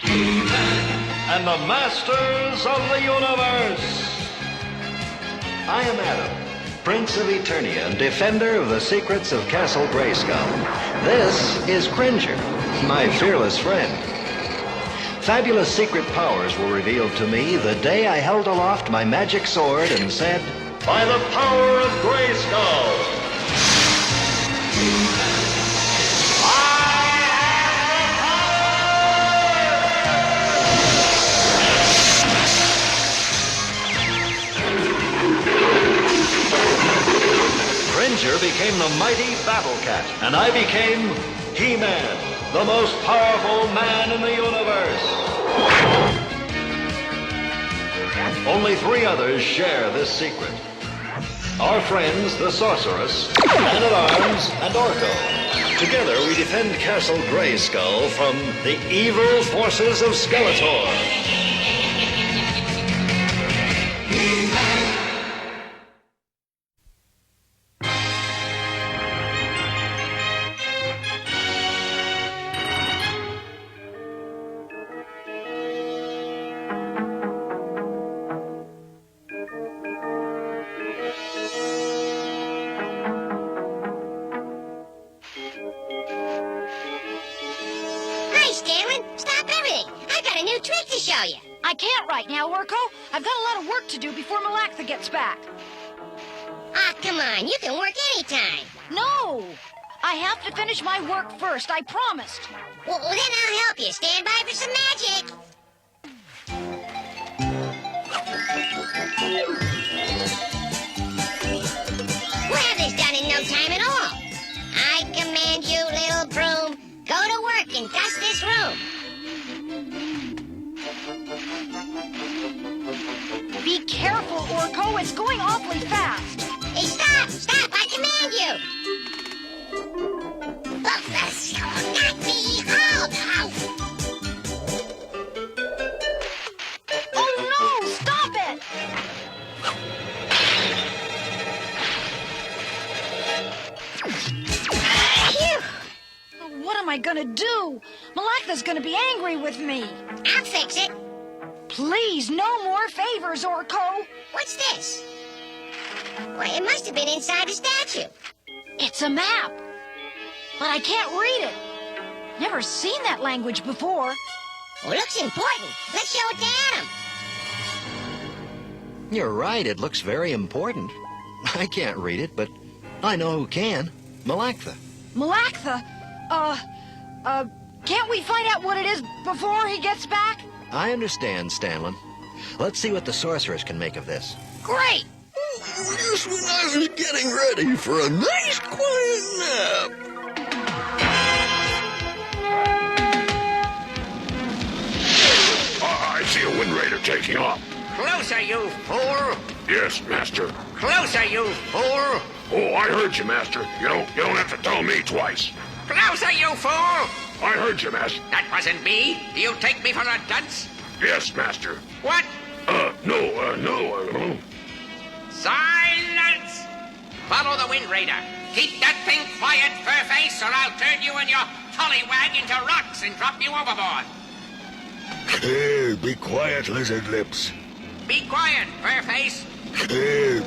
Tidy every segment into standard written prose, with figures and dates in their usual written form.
and the Masters of the Universe. I am Adam, Prince of Eternia and defender of the secrets of Castle Grayskull. This is Cringer, my fearless friend. Fabulous secret powers were revealed to me the day I held aloft my magic sword and said, "By the power of Grayskull, Cringer became the mighty Battle Cat, and I became He-Man, the most powerful man in the universe. Only 3 others share this secret. Our friends, the Sorceress, Man-at-Arms, and Orko. Together we defend Castle Grayskull from the evil forces of Skeletor. Trick to show you. I can't right now, Orko. I've got a lot of work to do before Malactha gets back. Ah, come on. You can work anytime. No! I have to finish my work first. I promised. Well, then I'll help you. Stand by for some magic. We'll have this done in no time at all. I command you, little broom, go to work and dust this room. Be careful, Orko. It's going awfully fast. Hey, stop! Stop! I command you! Oh, that's not me! Oh, no! Oh, no! Stop it! What am I gonna do? Malactha's gonna be angry with me. I'll fix it. Please, no more favors, Orko. What's this? Why, it must have been inside the statue. It's a map. But I can't read it. Never seen that language before. Well, looks important. Let's show it to Adam. You're right, it looks very important. I can't read it, but I know who can. Malactha. Malactha? Can't we find out what it is before he gets back? I understand, Stanlin. Let's see what the Sorceress can make of this. Great! Just when I was getting ready for a nice quiet nap. I see a Wind Raider taking off. Closer, you fool! Yes, Master. Closer, you fool! Oh, I heard you, Master. You don't have to tell me twice. Closer, you fool! I heard you, Master. That wasn't me. Do you take me for a dunce? Yes, Master. What? No. Silence! Follow the Wind Raider. Keep that thing quiet, Furface, or I'll turn you and your tollywag into rocks and drop you overboard. Hey, be quiet, Lizard Lips. Be quiet, Furface. Hey.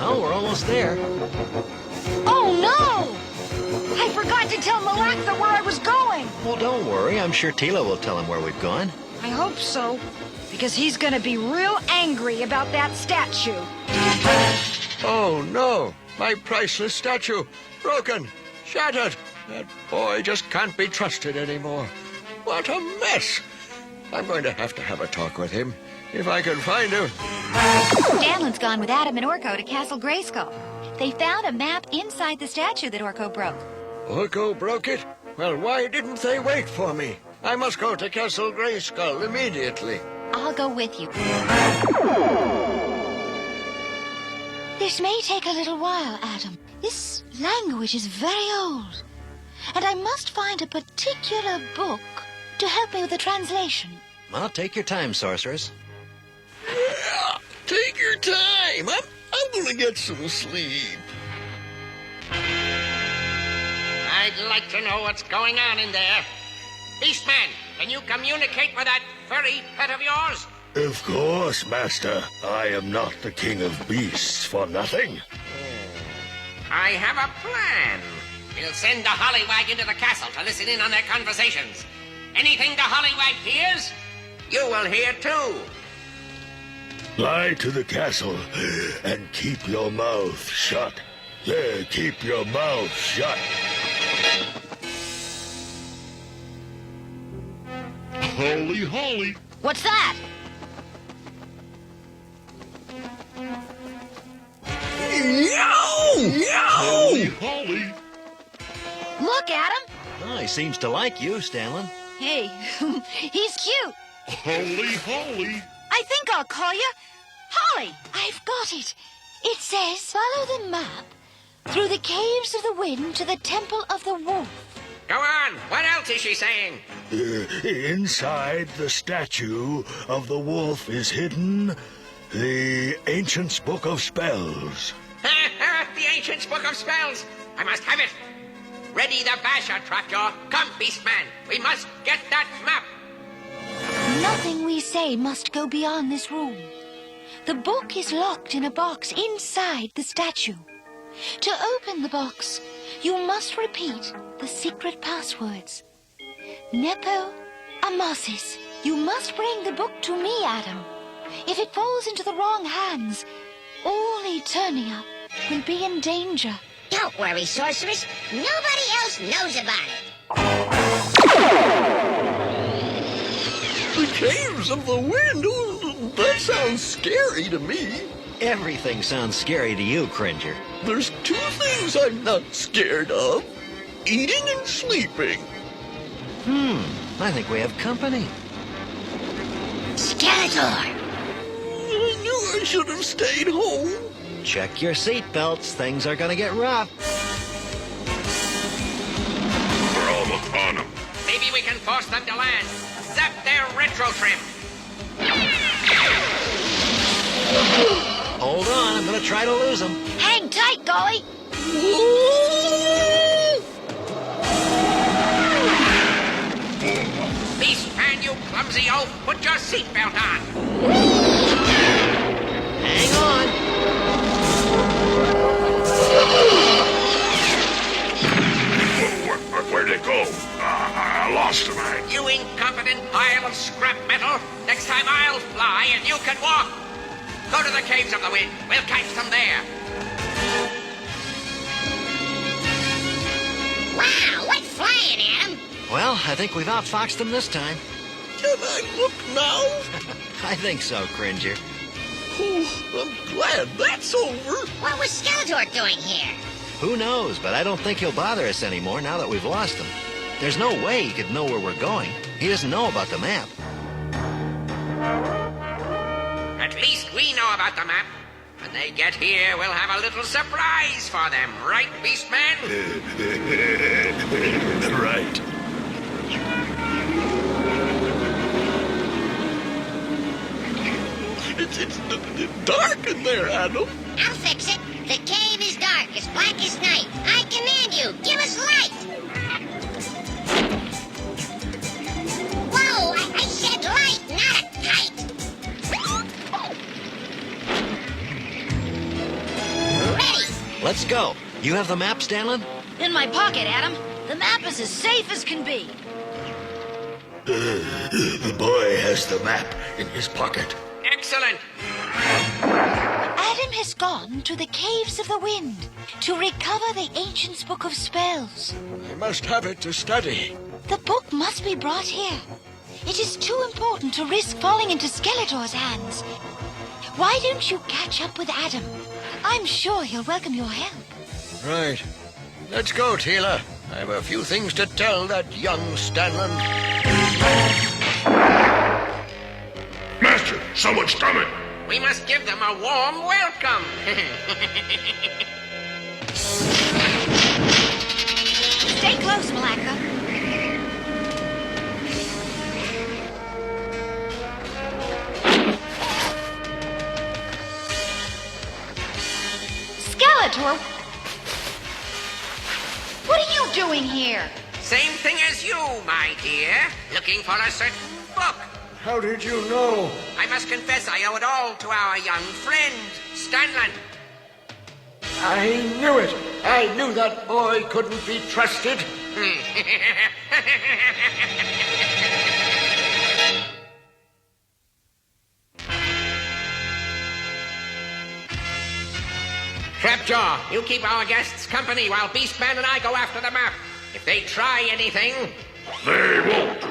Oh, we're almost there. Oh, no! I forgot to tell Malactha where I was going. Well, don't worry. I'm sure Tila will tell him where we've gone. I hope so, because he's going to be real angry about that statue. Oh, no. My priceless statue. Broken. Shattered. That boy just can't be trusted anymore. What a mess. I'm going to have a talk with him. If I can find him. Stanlin's gone with Adam and Orko to Castle Grayskull. They found a map inside the statue that Orko broke. Orko broke it? Well, why didn't they wait for me? I must go to Castle Grayskull immediately. I'll go with you. This may take a little while, Adam. This language is very old. And I must find a particular book to help me with the translation. Well, take your time, Sorceress. Yeah, take your time. I'm gonna get some sleep. I'd like to know what's going on in there. Beastman, can you communicate with that furry pet of yours? Of course, Master. I am not the king of beasts for nothing. I have a plan. We'll send the Hollywag into the castle to listen in on their conversations. Anything the Hollywag hears, you will hear too. Fly to the castle and keep your mouth shut. Yeah, keep your mouth shut. Holly, Holly. What's that? Holly, Holly. Look at him. Oh, he seems to like you, Stanley. Hey, he's cute. Holly, Holly. I think I'll call you Holly. I've got it. It says, follow the map through the caves of the wind to the temple of the wolf. Go on. What else is she saying? Inside the statue of the wolf is hidden the Ancient's Book of Spells. The Ancient's Book of Spells. I must have it. Ready the basher, Trapjaw. Come, Beastman. We must get that map. Nothing we say must go beyond this room. The book is locked in a box inside the statue. To open the box, you must repeat the secret passwords. Nepo Amasis. You must bring the book to me, Adam. If it falls into the wrong hands, all Eternia will be in danger. Don't worry, sorceress. Nobody else knows about it. The caves of the wind? Ooh, that sounds scary to me. Everything sounds scary to you, Cringer. There's two things I'm not scared of. Eating and sleeping. I think we have company. Skeletor! I knew I should have stayed home. Check your seatbelts. Things are gonna get rough. We're all upon them. Maybe we can force them to land. Zap their retro trim. Hold on, I'm gonna try to lose them. Hang tight, Golly. Beastman, you clumsy oaf. Put your seatbelt on. Hang on. Where'd they go? I lost them. You incompetent pile of scrap metal. Next time I'll fly and you can walk. Go to the caves of the wind. We'll catch them there. Wow, what's flying, Adam? Well, I think we've outfoxed them this time. Can I look now? I think so, Cringer. Oh, I'm glad that's over. What was Skeletor doing here? Who knows, but I don't think he'll bother us anymore now that we've lost him. There's no way he could know where we're going. He doesn't know about the map. At least we know about the map. When they get here, we'll have a little surprise for them, right, Beastman? Right. It's dark in there, Adam. I'll fix it. The cave is dark, as black as night. I command you, give us light! Whoa, I said light, not a kite! Ready! Let's go. You have the map, Stanley? In my pocket, Adam. The map is as safe as can be. The boy has the map in his pocket. Excellent. Adam has gone to the caves of the wind to recover the Ancient's Book of Spells. I must have it to study. The book must be brought here. It is too important to risk falling into Skeletor's hands. Why don't you catch up with Adam? I'm sure he'll welcome your help. Right. Let's go, Tila. I have a few things to tell that young Stanley. Master, someone's coming. We must give them a warm welcome. Stay close, Malacca. Skeletor! What are you doing here? Same thing as you, my dear. Looking for a certain book. How did you know? I must confess I owe it all to our young friend, Stanley. I knew it. I knew that boy couldn't be trusted. Trapjaw, you keep our guests company while Beastman and I go after the map. If they try anything... They won't.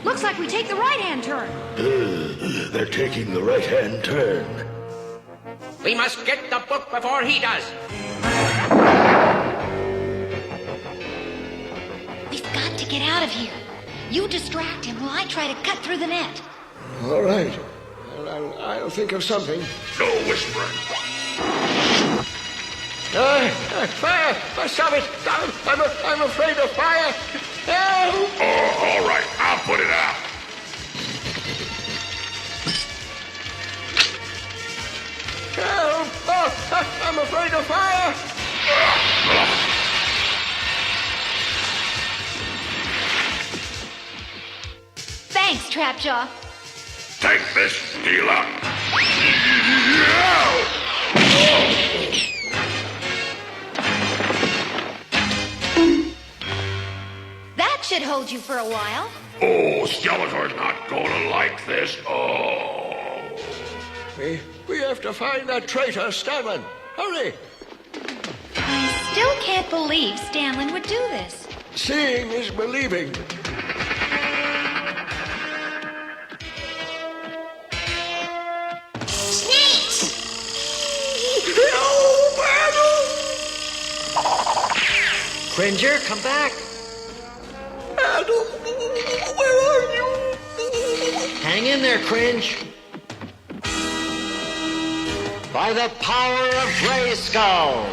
Looks like we take the right-hand turn. They're taking the right-hand turn. We must get the book before he does. We've got to get out of here. You distract him while I try to cut through the net. All right. I'll think of something. No whispering. Fire! Stop it! I'm afraid of fire! Help! Oh, all right. I'll put it out. Help! Oh, I'm afraid of fire! Thanks, Trapjaw. Take this, Steela. That should hold you for a while. Oh, Skeletor's not gonna like this. Oh. We have to find that traitor, Stanley. Hurry! I still can't believe Stanley would do this. Seeing is believing. Snakes! Cringer, come back. Where are you? Hang in there, Cringe. By the power of Grayskull.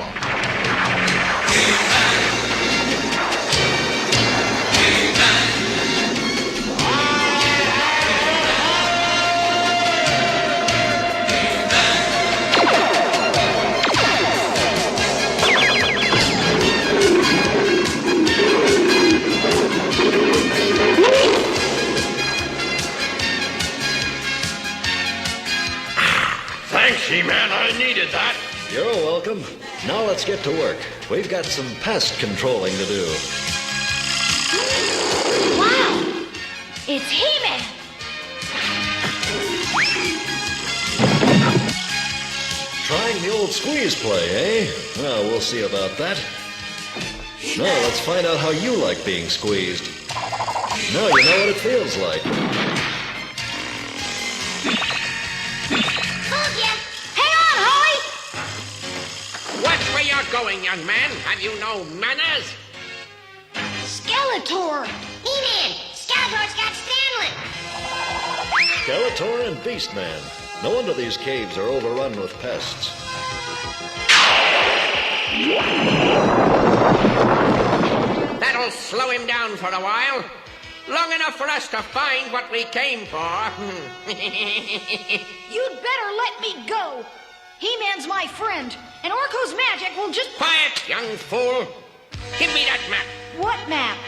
Thanks, He-Man. I needed that. You're welcome. Now let's get to work. We've got some pest controlling to do. Wow! It's He-Man! Trying the old squeeze play, eh? Well, we'll see about that. Now let's find out how you like being squeezed. Now you know what it feels like. Fooled ya! Hang on, Holly! Watch where you're going, young man. Have you no manners? Skeletor! He-Man! Skeletor's got Stanley! Skeletor and Beastman. No wonder these caves are overrun with pests. That'll slow him down for a while. Long enough for us to find what we came for. You'd better let me go. He-Man's my friend, and Orko's magic will just... Quiet, young fool. Give me that map. What map?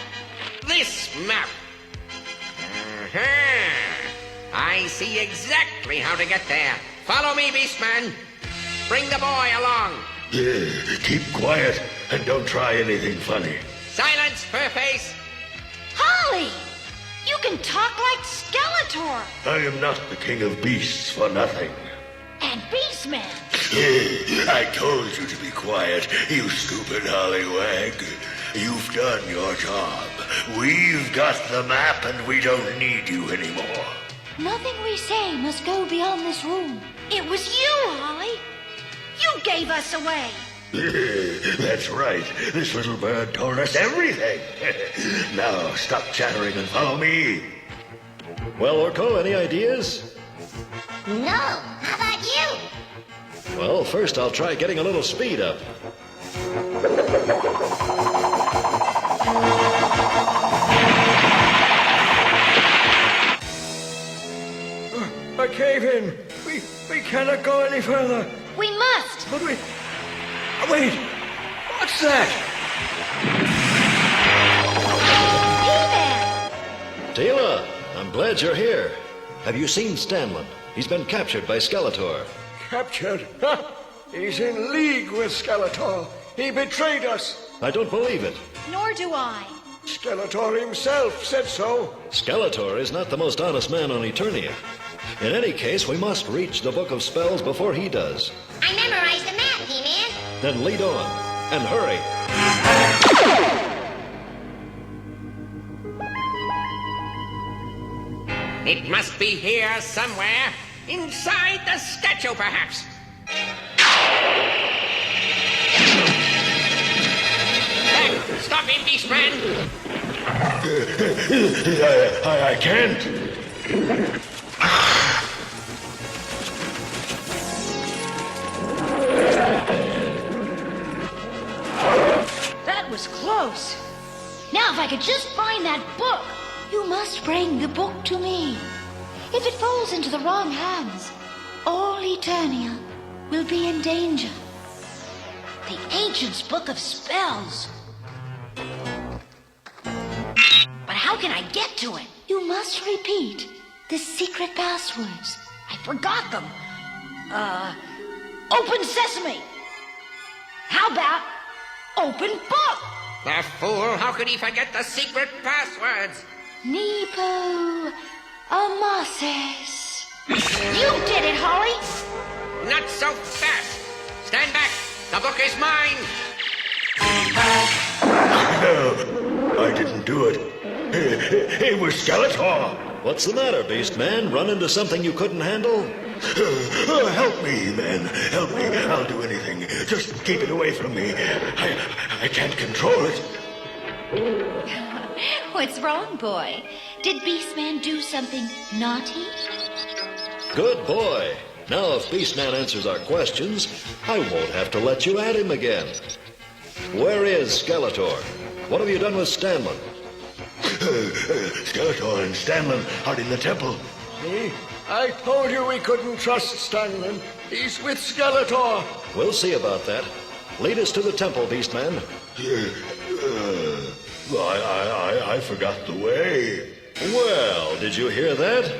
This map. Uh-huh. I see exactly how to get there. Follow me, Beastman. Bring the boy along. Keep quiet and don't try anything funny. Silence, Furface. Holly! You can talk like Skeletor! I am not the king of beasts for nothing. And Beastman! I told you to be quiet, you stupid hollywag. You've done your job. We've got the map and we don't need you anymore. Nothing we say must go beyond this room. It was you, Holly! You gave us away! That's right. This little bird told us everything. Now stop chattering and follow me. Well, Orko, any ideas? No! How about you? Well, first I'll try getting a little speed up. A cave-in. We cannot go any further. We must. But we... Wait! What's that? He-Man! Tila, I'm glad you're here. Have you seen Stanley? He's been captured by Skeletor. Captured? Ha! He's in league with Skeletor. He betrayed us. I don't believe it. Nor do I. Skeletor himself said so. Skeletor is not the most honest man on Eternia. In any case, we must reach the Book of Spells before he does. I memorized the map, He-Man. Then lead on, and hurry. It must be here somewhere. Inside the statue, perhaps. Hey, stop him, Beastman! I can't. That was close. Now, if I could just find that book. You must bring the book to me. If it falls into the wrong hands, all Eternia will be in danger. The Ancient's Book of Spells. But how can I get to it? You must repeat the secret passwords. I forgot them. Open Sesame. How about open book? The fool, how could he forget the secret passwords? Nepo Amasis. You did it, Holly. Not so fast. Stand back. The book is mine. No, I didn't do it. It was Skeletor. What's the matter, Beastman? Run into something you couldn't handle? Help me, man. Help me. I'll do anything. Just keep it away from me. I can't control it. What's wrong, boy? Did Beastman do something naughty? Good boy. Now, if Beastman answers our questions, I won't have to let you at him again. Where is Skeletor? What have you done with Stanley? Skeletor and Stanley are in the temple. See? I told you we couldn't trust Stanley. He's with Skeletor. We'll see about that. Lead us to the temple, Beastman. I forgot the way. Well, did you hear that?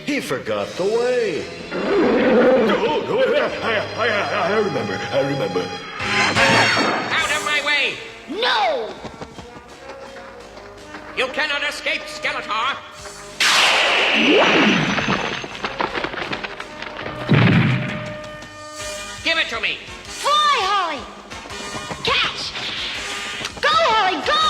He forgot the way. No, I remember. Out of my way! No! You cannot escape, Skeletor. Give it to me. Fly, Holly! Catch! Go, Holly, go!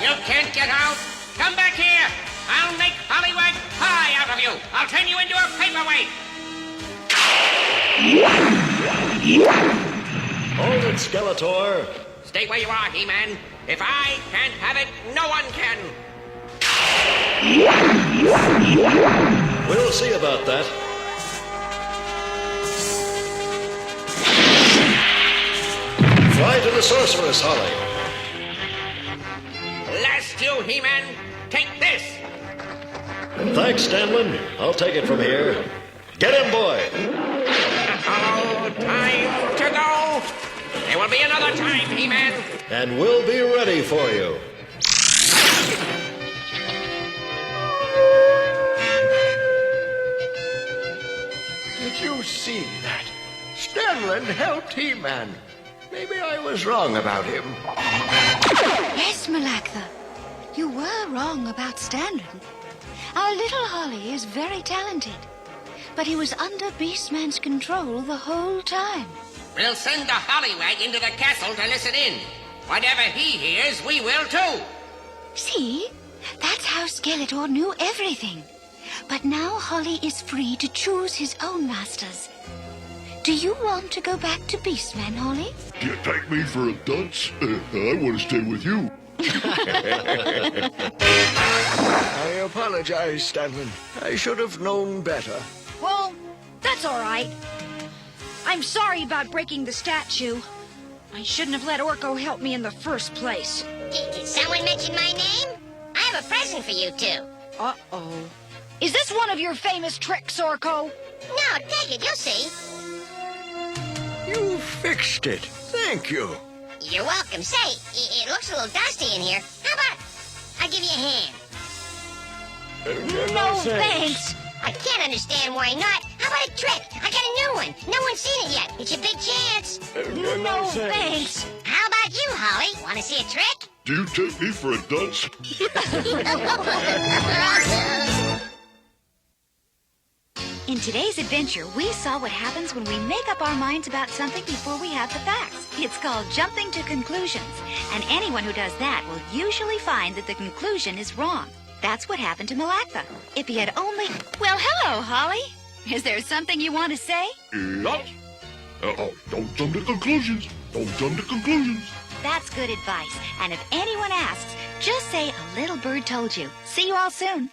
You can't get out. Come back here. I'll make Hollywag pie out of you. I'll turn you into a paperweight. Hold it, Skeletor. Stay where you are, He-Man. If I can't have it, no one can. We'll see about that. Fly to the sorceress, Holly. Last you, He-Man. Take this. Thanks, Stanley. I'll take it from here. Get him, boy. Oh, time to go. There will be another time, He-Man. And we'll be ready for you. Did you see that? Stanley helped He-Man. Maybe I was wrong about him. Yes, Malactha. You were wrong about Stanley. Our little Holly is very talented. But he was under Beastman's control the whole time. We'll send the Hollywag into the castle to listen in. Whatever he hears, we will too. See? That's how Skeletor knew everything. But now Holly is free to choose his own masters. Do you want to go back to Beastman, Holly? You take me for a dunce? I want to stay with you. I apologize, Stanley. I should have known better. Well, that's all right. I'm sorry about breaking the statue. I shouldn't have let Orko help me in the first place. Did someone mention my name? I have a present for you two. Uh-oh. Is this one of your famous tricks, Orko? No, take it. You'll see. You fixed it. Thank you. You're welcome. Say, it looks a little dusty in here. How about I give you a hand? No, thanks. I can't understand why not. How about a trick? I got a new one. No one's seen it yet. It's your big chance. No, thanks. How about you, Holly? Want to see a trick? Do you take me for a dunce? In today's adventure, we saw what happens when we make up our minds about something before we have the facts. It's called jumping to conclusions, and anyone who does that will usually find that the conclusion is wrong. That's what happened to Malactha. If he had only... Well, hello, Holly. Is there something you want to say? Yes. Don't jump to conclusions. Don't jump to conclusions. That's good advice. And if anyone asks, just say a little bird told you. See you all soon.